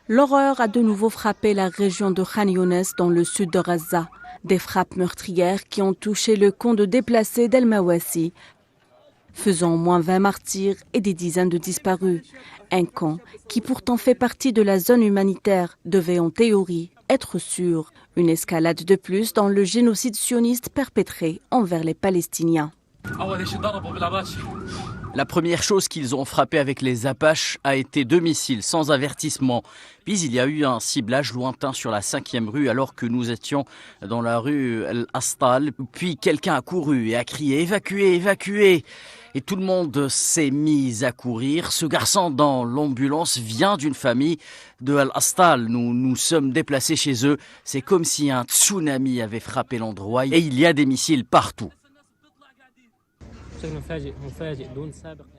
L'horreur a de nouveau frappé la région de Khan Younes dans le sud de Gaza. Des frappes meurtrières qui ont touché le camp de déplacés d'El Mawassi, faisant au moins 20 martyrs et des dizaines de disparus. Un camp qui pourtant fait partie de la zone humanitaire devait en théorie être sûr. Une escalade de plus dans le génocide sioniste perpétré envers les Palestiniens. La première chose qu'ils ont frappé avec les Apaches a été 2 missiles sans avertissement. Puis il y a eu un ciblage lointain sur la 5e rue alors que nous étions dans la rue El Astal. Puis quelqu'un a couru et a crié « Évacuez, évacuez !» Et tout le monde s'est mis à courir. Ce garçon dans l'ambulance vient d'une famille de El Astal. Nous sommes déplacés chez eux. C'est comme si un tsunami avait frappé l'endroit et il y a des missiles partout.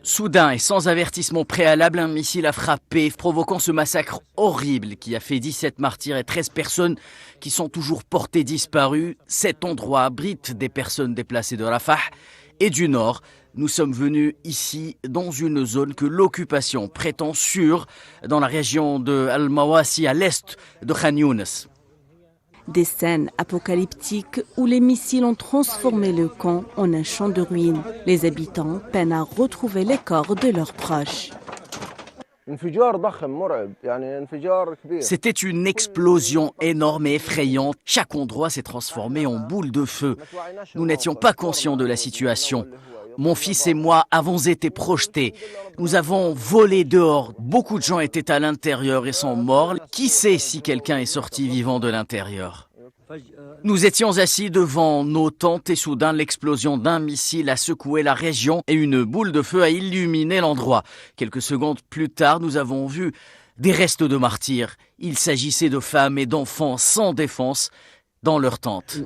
Soudain et sans avertissement préalable, un missile a frappé, provoquant ce massacre horrible qui a fait 17 martyrs et 13 personnes qui sont toujours portées disparues. Cet endroit abrite des personnes déplacées de Rafah et du nord. Nous sommes venus ici dans une zone que l'occupation prétend sûre dans la région de Al Mawassi à l'est de Khan Younes. Des scènes apocalyptiques où les missiles ont transformé le camp en un champ de ruines. Les habitants peinent à retrouver les corps de leurs proches. C'était une explosion énorme et effrayante. Chaque endroit s'est transformé en boule de feu. Nous n'étions pas conscients de la situation. Mon fils et moi avons été projetés. Nous avons volé dehors. Beaucoup de gens étaient à l'intérieur et sont morts. Qui sait si quelqu'un est sorti vivant de l'intérieur? Nous étions assis devant nos tentes et soudain l'explosion d'un missile a secoué la région et une boule de feu a illuminé l'endroit. Quelques secondes plus tard, nous avons vu des restes de martyrs. Il s'agissait de femmes et d'enfants sans défense dans leurs tentes.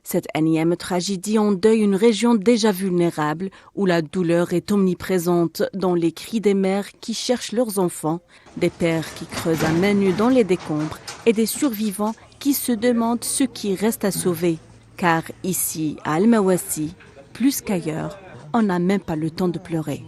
Cette énième tragédie endeuille une région déjà vulnérable où la douleur est omniprésente dans les cris des mères qui cherchent leurs enfants, des pères qui creusent à main nue dans les décombres et des survivants qui se demandent ce qui reste à sauver. Car ici, à Al Mawassi, plus qu'ailleurs, on n'a même pas le temps de pleurer.